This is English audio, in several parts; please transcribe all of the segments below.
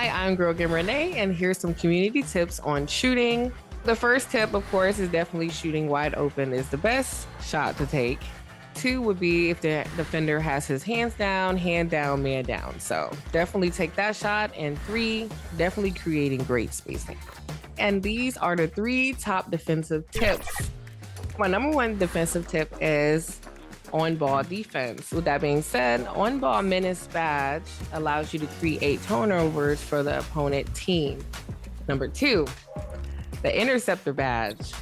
Hi, I'm Girl Game Renee, and here's some community tips on shooting. The first tip, of course, is definitely shooting wide open is the best shot to take. 2 would be if the defender has his hands down, hand down, man down. So definitely take that shot. And 3, definitely creating great spacing. And these are the 3 top defensive tips. My number 1 defensive tip is on-ball defense. With that being said, on-ball menace badge allows you to create turnovers for the opponent team. Number 2, the interceptor badge.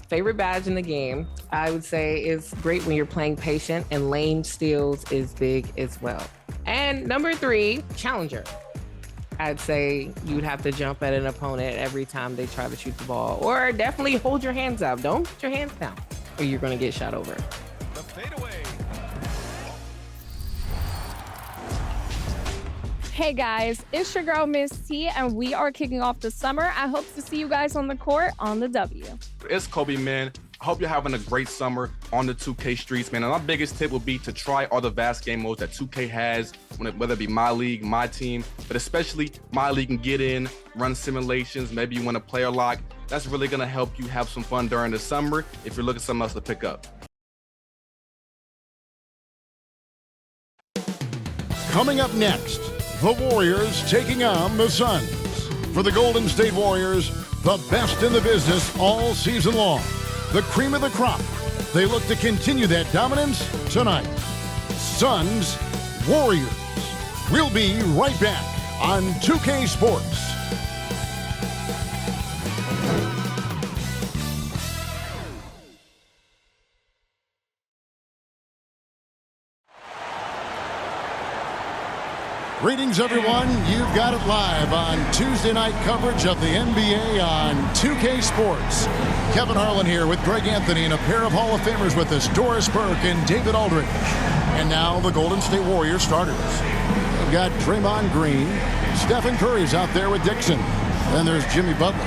Favorite badge in the game, I would say, is great when you're playing patient, and lane steals is big as well. And number 3, challenger. I'd say you'd have to jump at an opponent every time they try to shoot the ball, or definitely hold your hands up. Don't put your hands down or you're going to get shot over. The fadeaway. Hey guys, it's your girl Miss T, and we are kicking off the summer. I hope to see you guys on the court on the W. It's Kobe, man. I hope you're having a great summer on the 2K streets, man. And my biggest tip would be to try all the vast game modes that 2K has, whether it be My League, My Team, but especially My League and get in, run simulations, maybe you want to player lock. That's really going to help you have some fun during the summer if you're looking for something else to pick up. Coming up next, the Warriors taking on the Suns. For the Golden State Warriors, the best in the business all season long. The cream of the crop. They look to continue that dominance tonight. Suns, Warriors. We'll be right back on 2K Sports. Greetings, everyone. You've got it live on Tuesday night coverage of the NBA on 2K Sports. Kevin Harlan here with Greg Anthony and a pair of Hall of Famers with us, Doris Burke and David Aldridge. And now the Golden State Warriors starters. We've got Draymond Green. Stephen Curry's out there with Dixon. Then there's Jimmy Butler.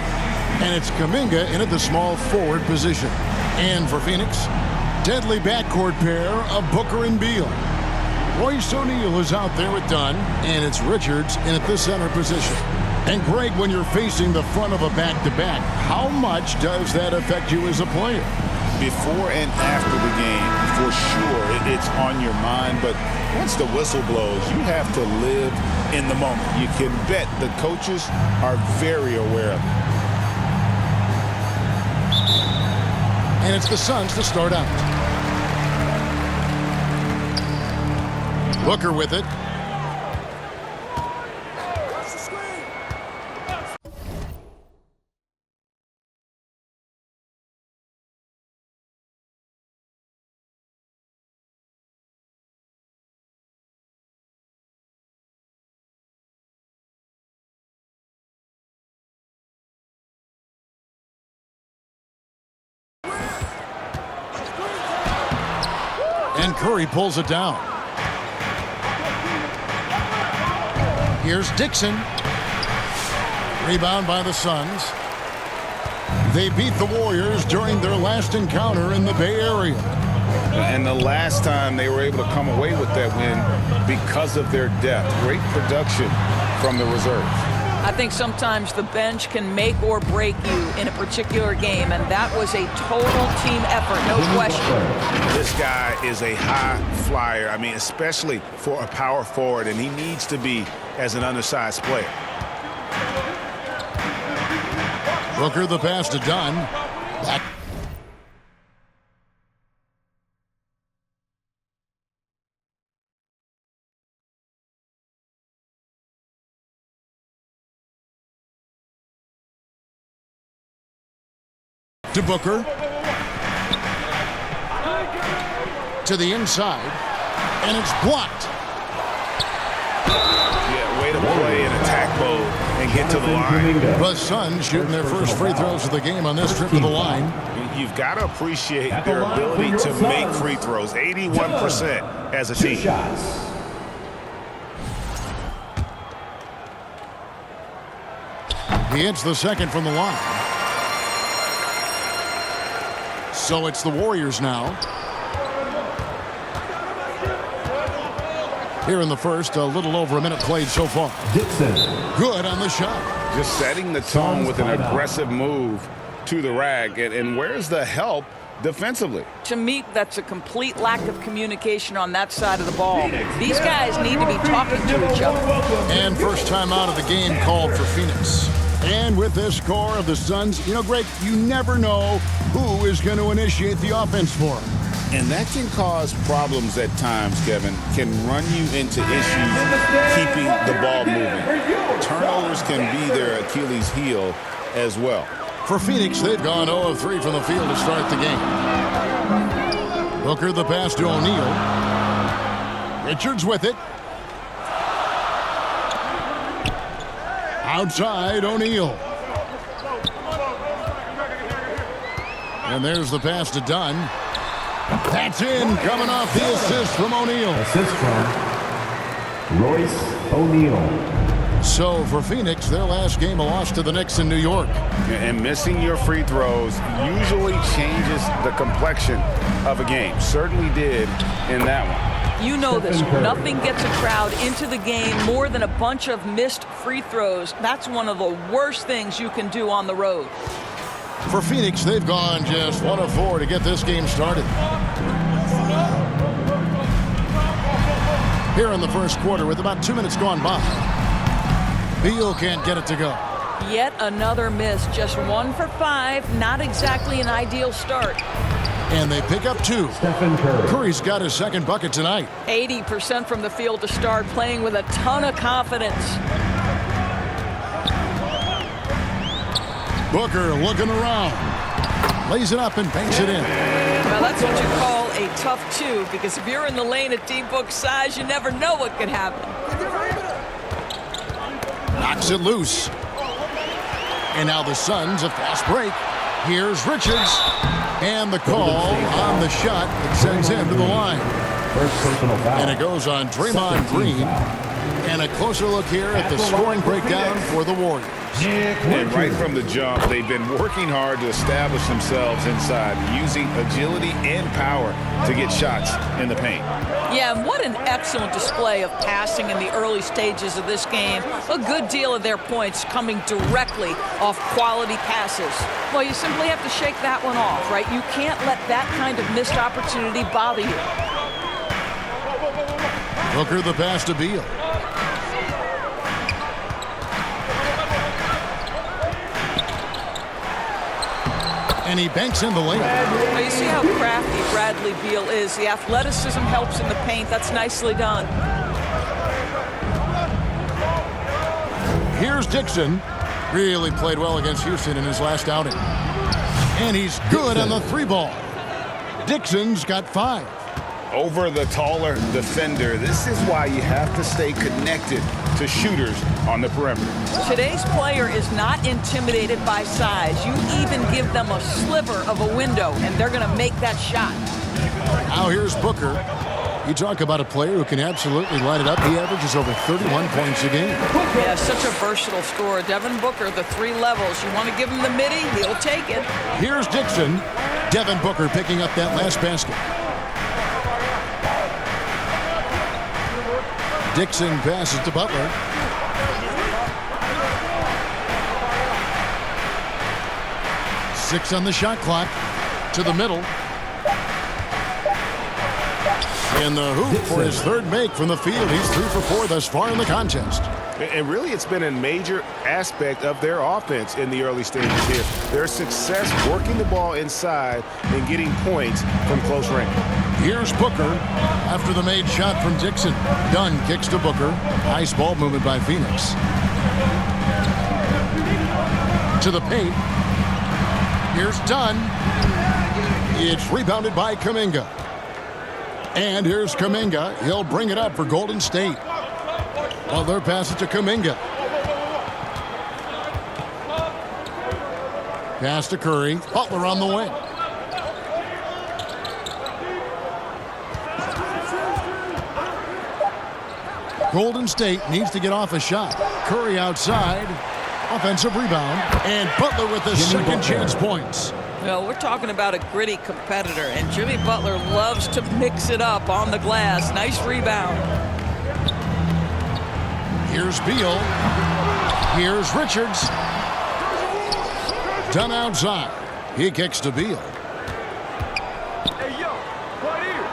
And it's Kuminga in at the small forward position. And for Phoenix, deadly backcourt pair of Booker and Beal. Royce O'Neal is out there with Dunn, and it's Richards in at the center position. And Greg, when you're facing the front of a back-to-back, how much does that affect you as a player? Before and after the game, for sure, it's on your mind. But once the whistle blows, you have to live in the moment. You can bet the coaches are very aware of it. And it's the Suns to start out. Booker with it. And Curry pulls it down. Here's Dixon. Rebound by the Suns. They beat the Warriors during their last encounter in the Bay Area. And the last time they were able to come away with that win because of their depth. Great production from the reserves. I think sometimes the bench can make or break you in a particular game, and that was a total team effort, no question. This guy is a high flyer, I mean, especially for a power forward, and he needs to be as an undersized player. Booker the pass to Dunn. Back. To Booker. To the inside. And it's blocked. Yeah, way to play in attack mode and get to the line. The Suns shooting their first free throws of the game on this trip to the line. You've got to appreciate their ability to make free throws. 81% as a team. He hits the second from the line. So it's the Warriors now. Here in the first, a little over a minute played so far. Dixon. Good on the shot. Just setting the tone with an aggressive move to the rack. And where's the help defensively? To me, that's a complete lack of communication on that side of the ball. These guys need to be talking to each other. And first time out of the game called for Phoenix. And with this score of the Suns, you know, Greg, you never know who is going to initiate the offense for them. And that can cause problems at times, Kevin. Can run you into issues keeping the ball moving. Turnovers can be their Achilles heel as well. For Phoenix, they've gone 0 of 3 from the field to start the game. Booker the pass to O'Neal. Richards with it. Outside, O'Neal. And there's the pass to Dunn. That's in, coming off the assist from O'Neal. Assist from Royce O'Neal. So for Phoenix, their last game a loss to the Knicks in New York. And missing your free throws usually changes the complexion of a game. Certainly did in that one. You know this. Nothing gets a crowd into the game more than a bunch of missed free throws. That's one of the worst things you can do on the road. For Phoenix, they've gone just 1 of 4 to get this game started. Here in the first quarter with about 2 minutes gone by. Beal can't get it to go. Yet another miss. Just 1 for 5. Not exactly an ideal start. And they pick up 2. Stephen Curry. Curry's got his second bucket tonight. 80% from the field to start, playing with a ton of confidence. Booker looking around. Lays it up and banks it in. Well, that's what you call a tough 2, because if you're in the lane at D-Book's size, you never know what could happen. Knocks it loose. And now the Suns, a fast break. Here's Richards. And the call on the shot that sends him to the line. First personal foul. And it goes on Draymond Green. And a closer look here at the scoring breakdown for the Warriors. And right from the jump, they've been working hard to establish themselves inside, using agility and power to get shots in the paint. Yeah, and what an excellent display of passing in the early stages of this game. A good deal of their points coming directly off quality passes. Well, you simply have to shake that one off, right? You can't let that kind of missed opportunity bother you. Booker the pass to Beal. And he banks in the lane. Now you see how crafty Bradley Beal is. The athleticism helps in the paint. That's nicely done. Here's Dixon. Really played well against Houston in his last outing. And he's good on the 3-ball. Dixon's got 5. Over the taller defender. This is why you have to stay connected to shooters on the perimeter. Today's player is not intimidated by size. You even give them a sliver of a window, and they're going to make that shot. Now here's Booker. You talk about a player who can absolutely light it up. He averages over 31 points a game. Yeah, such a versatile scorer. Devin Booker, the 3 levels. You want to give him the midi, he'll take it. Here's Dixon. Devin Booker picking up that last basket. Dixon passes to Butler. Six on the shot clock. To the middle. In the hoop for his 3rd make from the field. He's 3 for 4 thus far in the contest. And really, it's been a major aspect of their offense in the early stages here. Their success working the ball inside and getting points from close range. Here's Booker after the made shot from Dixon. Dunn kicks to Booker. Nice ball movement by Phoenix. To the paint. Here's Dunn. It's rebounded by Kuminga. And here's Kuminga. He'll bring it up for Golden State. Butler passes to Kuminga. Pass to Curry. Butler on the wing. Golden State needs to get off a shot. Curry outside. Offensive rebound. And Butler with the second chance points. Well, we're talking about a gritty competitor, and Jimmy Butler loves to mix it up on the glass. Nice rebound. Here's Beal. Here's Richards. Done outside. He kicks to Beal. Hey, yo, right here.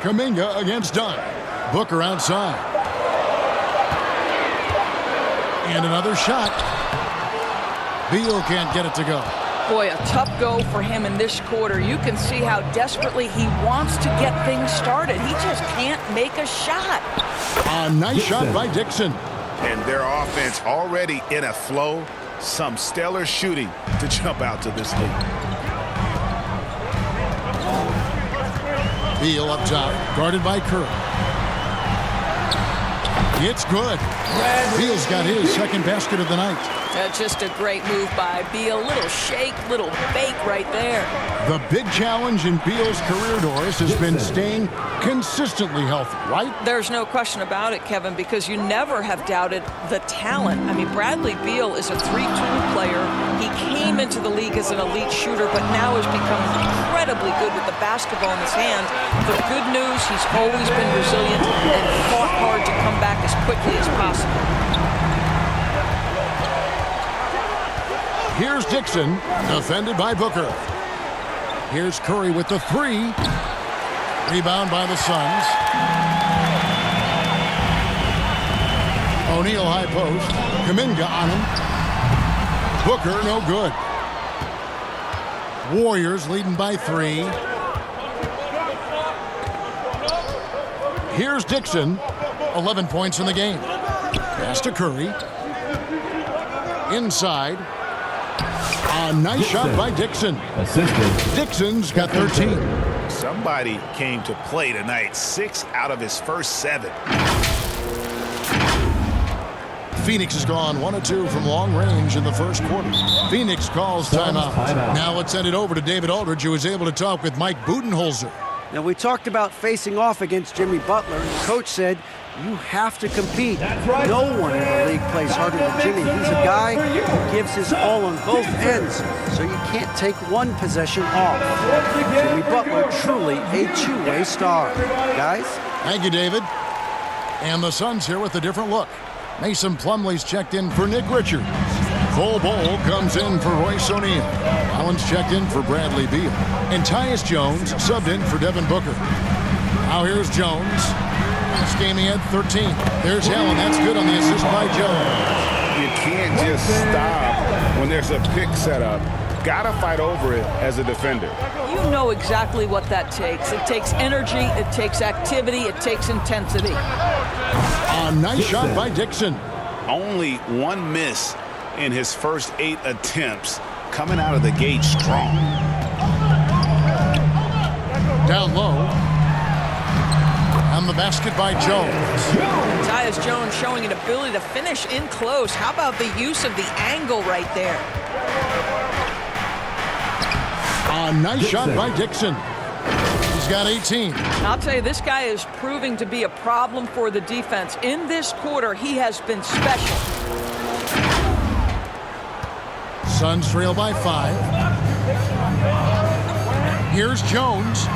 Kuminga against Dunn. Booker outside. And another shot. Beal can't get it to go. Boy, a tough go for him in this quarter. You can see how desperately he wants to get things started. He just can't make a shot. A nice shot by Dixon. And their offense already in a flow. Some stellar shooting to jump out to this lead. Beal up top, guarded by Curry. It's good. Beal's got his second basket of the night. Just a great move by Beal. Little shake, little bake right there. The big challenge in Beal's career, Doris, has been staying consistently healthy, right? There's no question about it, Kevin, because you never have doubted the talent. I mean, Bradley Beal is a three-tool player. He came into the league as an elite shooter, but now has become incredibly good with the basketball in his hand. The good news, he's always been resilient and fought hard to come back as quickly as possible. Here's Dixon, defended by Booker. Here's Curry with the three. Rebound by the Suns. O'Neal high post. Kuminga on him. Booker no good. Warriors leading by 3. Here's Dixon. 11 points in the game. Pass to Curry. Inside. A nice shot by Dixon. Assisted. Dixon's got 13. Somebody came to play tonight. 6 out of his first 7. Phoenix has gone 1 of 2 from long range in the first quarter. Phoenix calls timeout. Now let's send it over to David Aldridge, who was able to talk with Mike Budenholzer. Now, we talked about facing off against Jimmy Butler, and the coach said, you have to compete. Right. No one in the league plays harder than Jimmy. He's a guy who gives his all on both ends, so you can't take one possession off. Jimmy Butler, truly a two-way star. Guys? Thank you, David. And the Suns here with a different look. Mason Plumlee's checked in for Nick Richards. Cole Bowl comes in for Royce O'Neal. Allen's checked in for Bradley Beal. And Tyus Jones subbed in for Devin Booker. Now here's Jones. Last game he had 13. There's Allen. That's good on the assist by Jones. You can't just stop when there's a pick set up. Gotta fight over it as a defender. You know exactly what that takes. It takes energy, it takes activity, it takes intensity. A nice shot by Dixon. Only one miss in his first 8 attempts. Coming out of the gate strong. Down low. On the basket by Jones. Tyus Jones showing an ability to finish in close. How about the use of the angle right there? A nice shot by Dixon. He's got 18. I'll tell you, this guy is proving to be a problem for the defense. In this quarter, he has been special. Suns trail by 5. Here's Jones.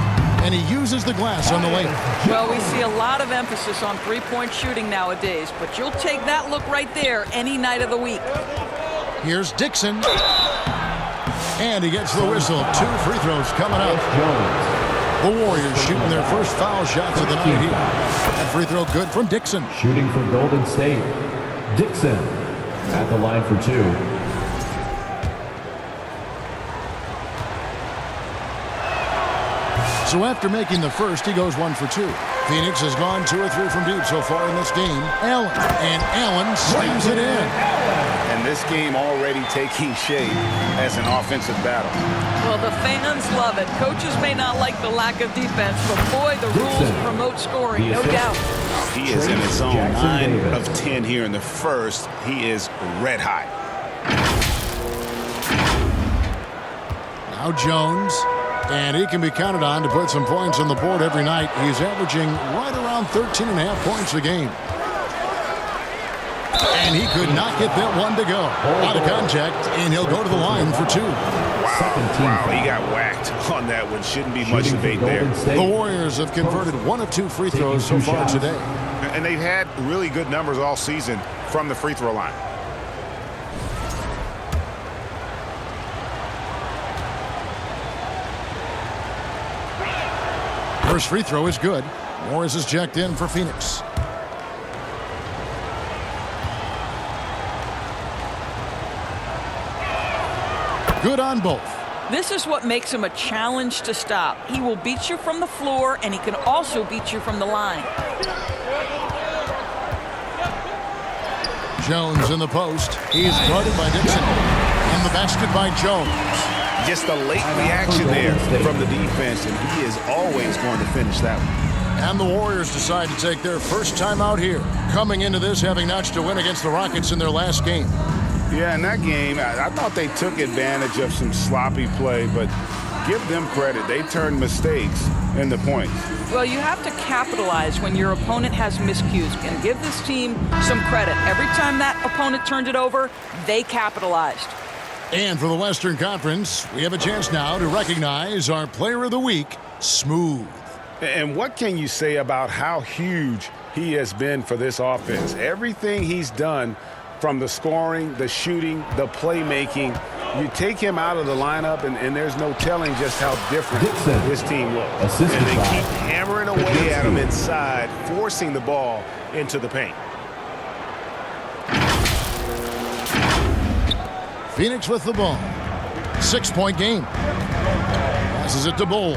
And he uses the glass on the layup. Well, we see a lot of emphasis on three-point shooting nowadays, but you'll take that look right there any night of the week. Here's Dixon. And he gets the whistle. 2 free throws coming up. The Warriors shooting their first foul shots of the night here. That free throw good from Dixon. Shooting for Golden State. Dixon at the line for 2. So after making the first, he goes 1 for 2. Phoenix has gone 2 or 3 from deep so far in this game. Allen. And Allen slams it in. And this game already taking shape as an offensive battle. Well, the fans love it. Coaches may not like the lack of defense, but boy, the rules promote scoring, no doubt. He is in his zone. 9 of 10 here in the first. He is red hot. Now Jones. And he can be counted on to put some points on the board every night. He's averaging right around 13.5 points a game. And he could not get that one to go. Out of contact, and he'll go to the line for 2. second team Wow, he foul. got whacked on that one. Shouldn't be much Shooting for debate there. Golden State. The Warriors have converted 1 of 2 free throws so Taking 2 far shots. today. And they've had really good numbers all season from the free throw line. First free throw is good. Morris is checked in for Phoenix. Good on both. This is what makes him a challenge to stop. He will beat you from the floor, and he can also beat you from the line. Jones in the post. He is guarded by Dixon. And the basket by Jones. Just a late reaction there from the defense, and he is always going to finish that one. And the Warriors decide to take their first time out here, coming into this having notched a win against the Rockets in their last game. Yeah, in that game, I thought they took advantage of some sloppy play, but give them credit. They turned mistakes into points. Well, you have to capitalize when your opponent has miscues, and give this team some credit. Every time that opponent turned it over, they capitalized. And for the Western Conference, we have a chance now to recognize our Player of the Week, Smooth. And what can you say about how huge he has been for this offense? Everything he's done, from the scoring, the shooting, the playmaking, you take him out of the lineup, and there's no telling just how different Dixon, this team looks. assisted And they by keep hammering away at him inside, forcing the ball into the paint. Phoenix with the ball. 6-point game. Passes it to Bull.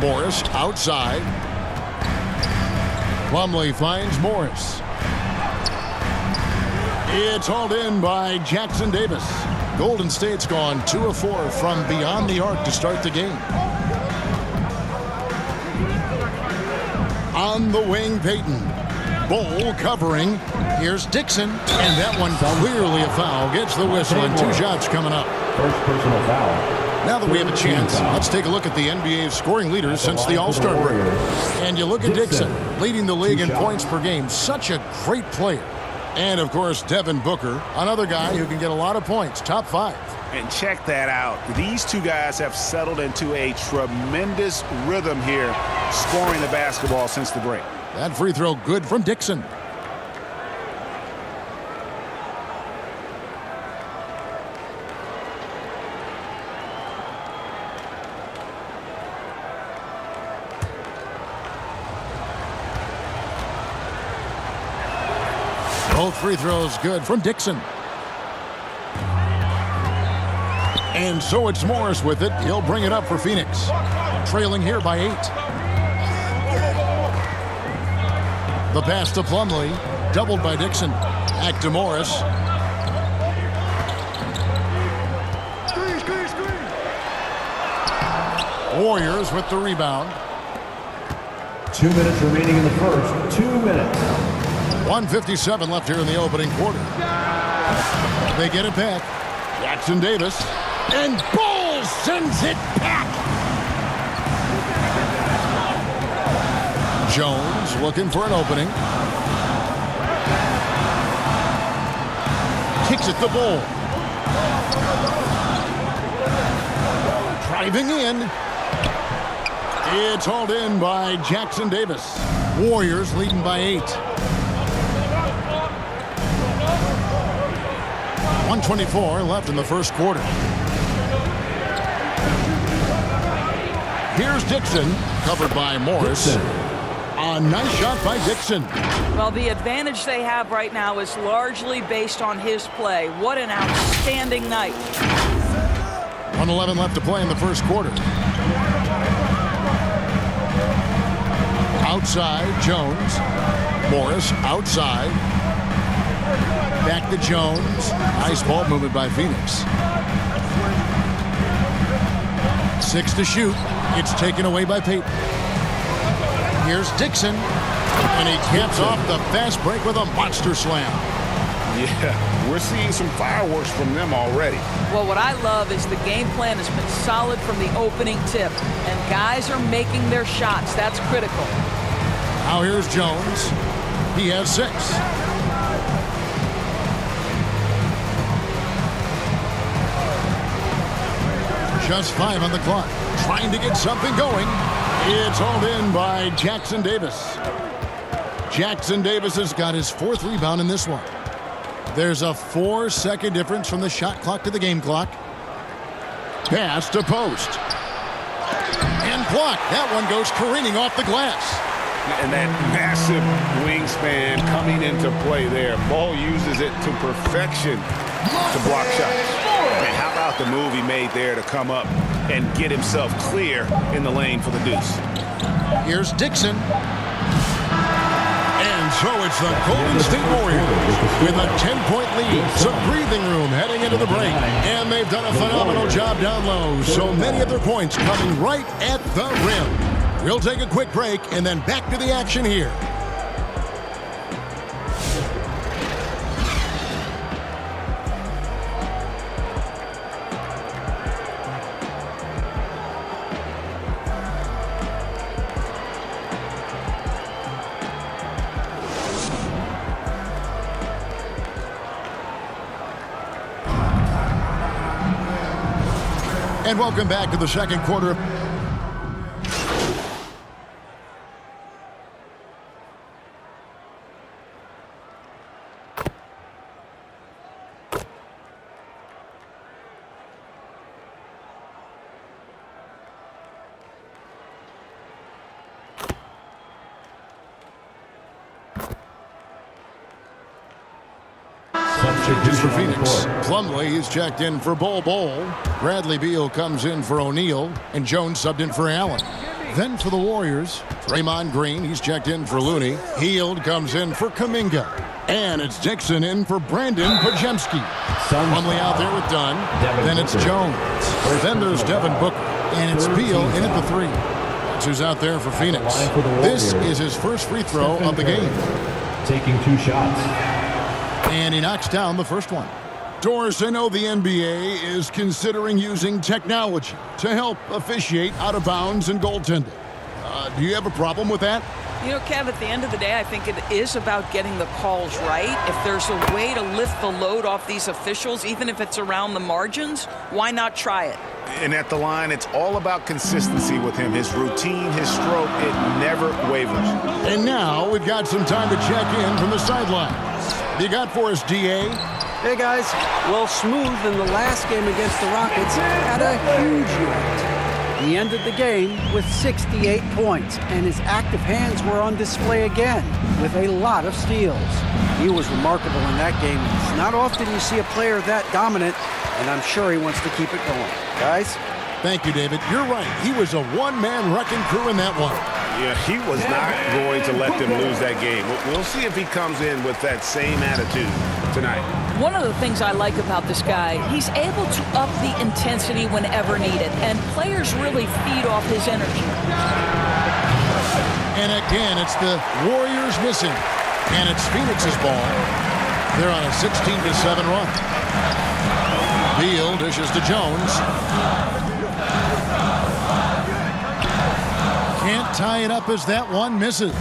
Morris outside. Plumlee finds Morris. It's hauled in by Jackson Davis. Golden State's gone 2 of 4 from beyond the arc to start the game. On the wing, Payton. Bull covering. Here's Dixon. And that one clearly a foul. Gets the whistle, and 2 shots coming up. First personal foul. Now that we have a chance, let's take a look at the NBA's scoring leaders since the All-Star break. And you look at Dixon, leading the league in points per game. Such a great player. And, of course, Devin Booker, another guy who can get a lot of points, top 5. And check that out. These two guys have settled into a tremendous rhythm here, scoring the basketball since the break. That free throw good from Dixon. Both free throws good from Dixon. And so it's Morris with it. He'll bring it up for Phoenix. Trailing here by 8. The pass to Plumlee. Doubled by Dixon. Back to Morris. Warriors with the rebound. 2 minutes remaining in the first. 2 minutes. 1:57 left here in the opening quarter. They get it back. Jackson Davis. And Bull sends it back. Jones looking for an opening. Kicks it to Bull. Driving in. It's hauled in by Jackson Davis. Warriors leading by 8. 1:24 left in the first quarter. Here's Dixon, covered by Morris. A nice shot by Dixon. Well, the advantage they have right now is largely based on his play. What an outstanding night. 1:11 left to play in the first quarter. Outside, Jones. Morris outside. Back to Jones. Nice ball movement by Phoenix. 6 to shoot. It's taken away by Payton. Here's Dixon. And he caps off the fast break with a monster slam. Yeah, we're seeing some fireworks from them already. Well, what I love is the game plan has been solid from the opening tip, and guys are making their shots. That's critical. Now here's Jones. He has 6. Just 5 on the clock. Trying to get something going. It's hauled in by Jackson Davis. Jackson Davis has got his 4th rebound in this one. There's a 4-second difference from the shot clock to the game clock. Pass to post. And blocked. That one goes careening off the glass. And that massive wingspan coming into play there. Ball uses it to perfection to block shots. And how about the move he made there to come up and get himself clear in the lane for the deuce. Here's Dixon. And so it's the Golden State Warriors with a 10-point lead. Some breathing room heading into the break. And they've done a phenomenal job down low. So many of their points coming right at the rim. We'll take a quick break and then back to the action here. And welcome back to the second quarter. Substitutes for Phoenix. Plumlee is checked in for Bol. Bradley Beal comes in for O'Neal, and Jones subbed in for Allen. Then for the Warriors, Draymond Green, he's checked in for Looney. Hield comes in for Kuminga. And it's Dixon in for Brandon Pajemski. Plumlee out there with Dunn. Then it's Jones. Then there's Devin Booker. And it's Beal in at the 3. That's who's out there for Phoenix. This is his first free throw of the game. Taking 2 shots. And he knocks down the first one. Doris, I know the NBA is considering using technology to help officiate out of bounds and goaltending. Do you have a problem with that? You know, Kev, at the end of the day, I think it is about getting the calls right. If there's a way to lift the load off these officials, even if it's around the margins, why not try it? And at the line, it's all about consistency with him. His routine, his stroke, it never wavers. And now we've got some time to check in from the sidelines. You got for us, DA? Hey guys, well, Smooth in the last game against the Rockets had a huge night. He ended the game with 68 points, and his active hands were on display again with a lot of steals. He was remarkable in that game. It's not often you see a player that dominant, and I'm sure he wants to keep it going. Guys? Thank you, David. You're right. He was a one-man wrecking crew in that one. Yeah, he was not going to let them lose that game. We'll see if he comes in with that same attitude tonight. One of the things I like about this guy, he's able to up the intensity whenever needed, and players really feed off his energy. And again, it's the Warriors missing. And it's Phoenix's ball. They're on a 16-7 run. Beal dishes to Jones. Can't tie it up as that one misses.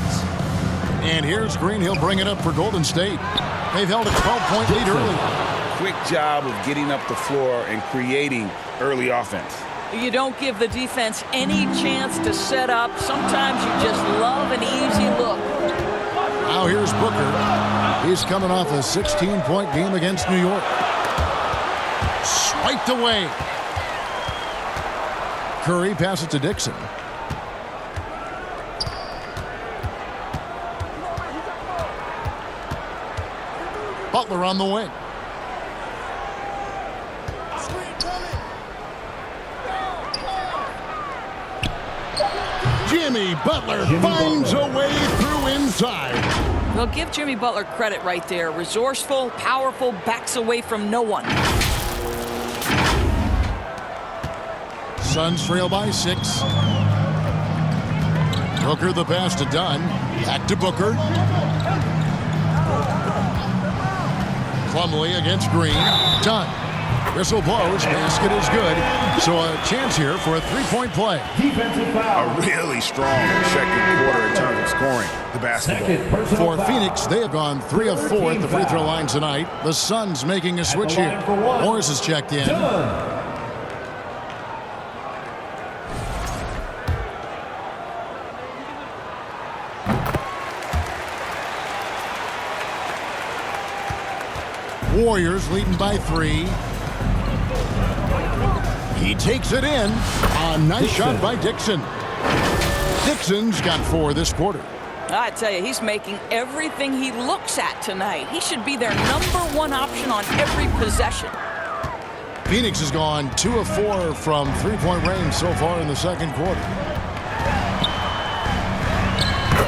And here's Green. He'll bring it up for Golden State. They've held a 12-point lead early. Quick job of getting up the floor and creating early offense. You don't give the defense any chance to set up. Sometimes you just love an easy look. Now here's Booker. He's coming off a 16-point game against New York. Swiped away. Curry passes to Dixon. Butler on the wing. Jimmy Butler finds a way through inside. Well, give Jimmy Butler credit right there. Resourceful, powerful, backs away from no one. Suns trail by 6. Booker the pass to Dunn. Back to Booker. Plumlee against Green. Dunn. Whistle blows. Basket is good. So a chance here for a three-point play. A really strong second quarter in terms of scoring the basketball. For Phoenix, they have gone 3 of 4 at the free throw line tonight. The Suns making a switch here. Morris is checked in. Warriors leading by 3. He takes it in. A nice shot by Dixon. Dixon's got 4 this quarter. I tell you, he's making everything he looks at tonight. He should be their #1 option on every possession. Phoenix has gone 2 of 4 from three-point range so far in the second quarter.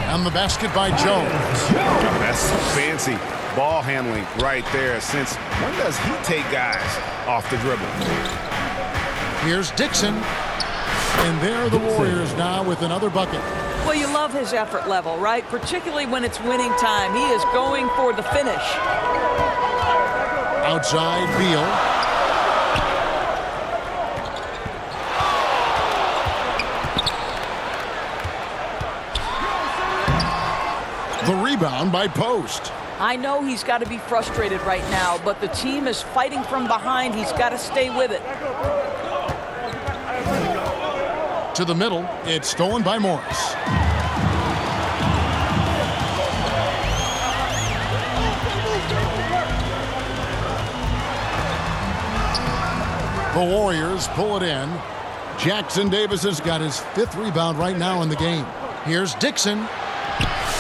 And the basket by Jones. That's fancy ball handling right there. Since when does he take guys off the dribble? Here's Dixon. And there are the Warriors now with another bucket. Well, you love his effort level, right? Particularly when it's winning time. He is going for the finish. Outside, Beal. The rebound by Post. I know he's got to be frustrated right now, but the team is fighting from behind. He's got to stay with it. To the middle, it's stolen by Morris. The Warriors pull it in. Jackson Davis has got his 5th rebound right now in the game. Here's Dixon.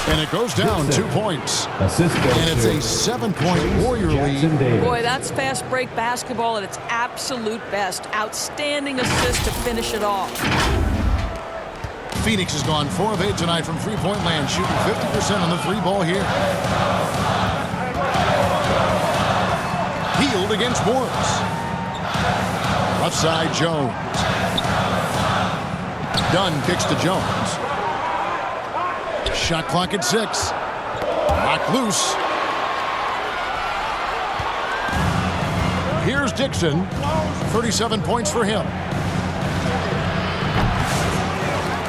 And it goes down 2 points. And it's a 7-point Warrior lead. Boy, that's fast break basketball at its absolute best. Outstanding assist to finish it off. Phoenix has gone 4 of 8 tonight from three-point land, shooting 50% on the 3-ball here. Healed against Morris. Left side, Jones. Dunn kicks to Jones. Shot clock at 6. Locked loose. Here's Dixon. 37 points for him.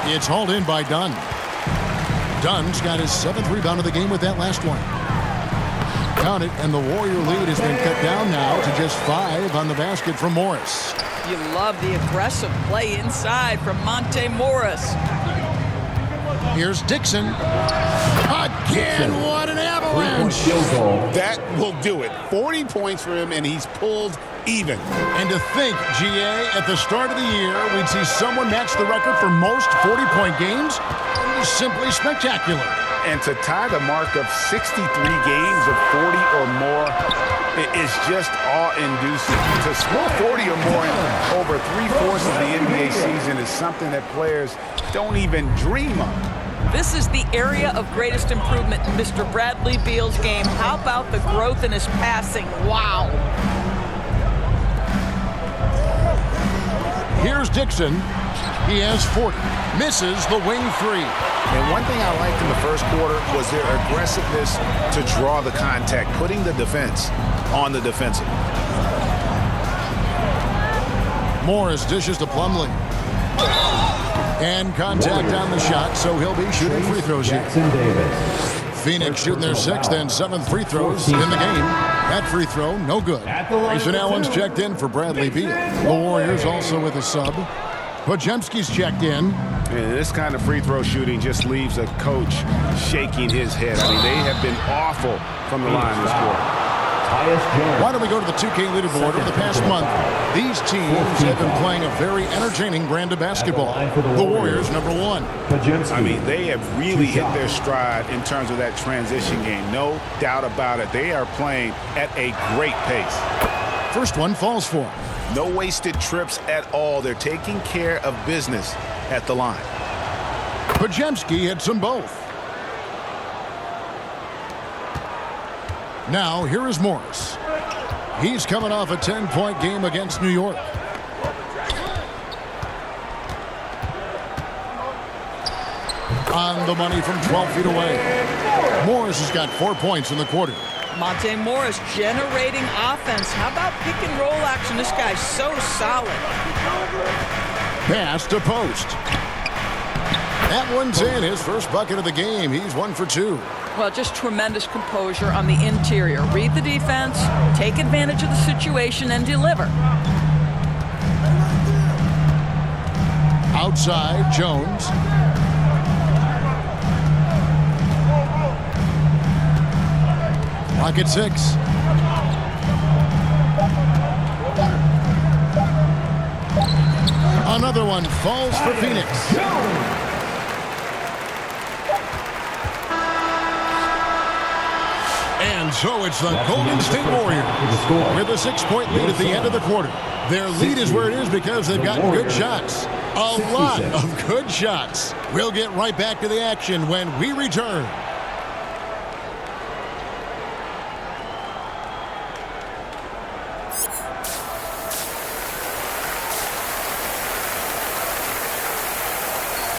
It's hauled in by Dunn. Dunn's got his 7th rebound of the game with that last one. Count it, and the Warrior lead has been cut down now to just 5 on the basket from Morris. You love the aggressive play inside from Monte Morris. Here's Dixon. Again, what an avalanche. That will do it. 40 points for him, and he's pulled even. And to think, GA, at the start of the year, we'd see someone match the record for most 40-point games. Simply spectacular. And to tie the mark of 63 games of 40 or more, it is just awe-inducing. To score 40 or more in over 3/4 of the NBA season is something that players don't even dream of. This is the area of greatest improvement in Mr. Bradley Beal's game. How about the growth in his passing? Wow. Here's Dixon. He has 40. Misses the wing 3. And one thing I liked in the first quarter was their aggressiveness to draw the contact, putting the defense on the defensive. Morris dishes to Plumlee. And contact on the shot, so he'll be shooting free throws here. Phoenix shooting their 6th and 7th free throws in the game. That free throw, no good. Grayson Allen's checked in for Bradley Beal. The Warriors also with a sub. Podziemski's checked in. And this kind of free throw shooting just leaves a coach shaking his head. I mean, they have been awful from the line this quarter. Why don't we go to the 2K leaderboard? Over the past month, these teams have been playing a very entertaining brand of basketball. The Warriors, #1. I mean, they have really hit their stride in terms of that transition game. No doubt about it. They are playing at a great pace. First one falls for them. No wasted trips at all. They're taking care of business at the line. Podziemski hits them both. Now, here is Morris. He's coming off a 10-point game against New York. On the money from 12 feet away. Morris has got 4 points in the quarter. Monte Morris generating offense. How about pick and roll action? This guy's so solid. Pass to Post. That one's in. His first bucket of the game. He's 1 for 2. Well, just tremendous composure on the interior. Read the defense, take advantage of the situation, and deliver. Outside, Jones. Clock at 6. Another one falls for Phoenix. And so it's the Golden State Warriors with a 6-point lead at the end of the quarter. Their lead is where it is because they've got good shots. A lot of good shots. We'll get right back to the action when we return.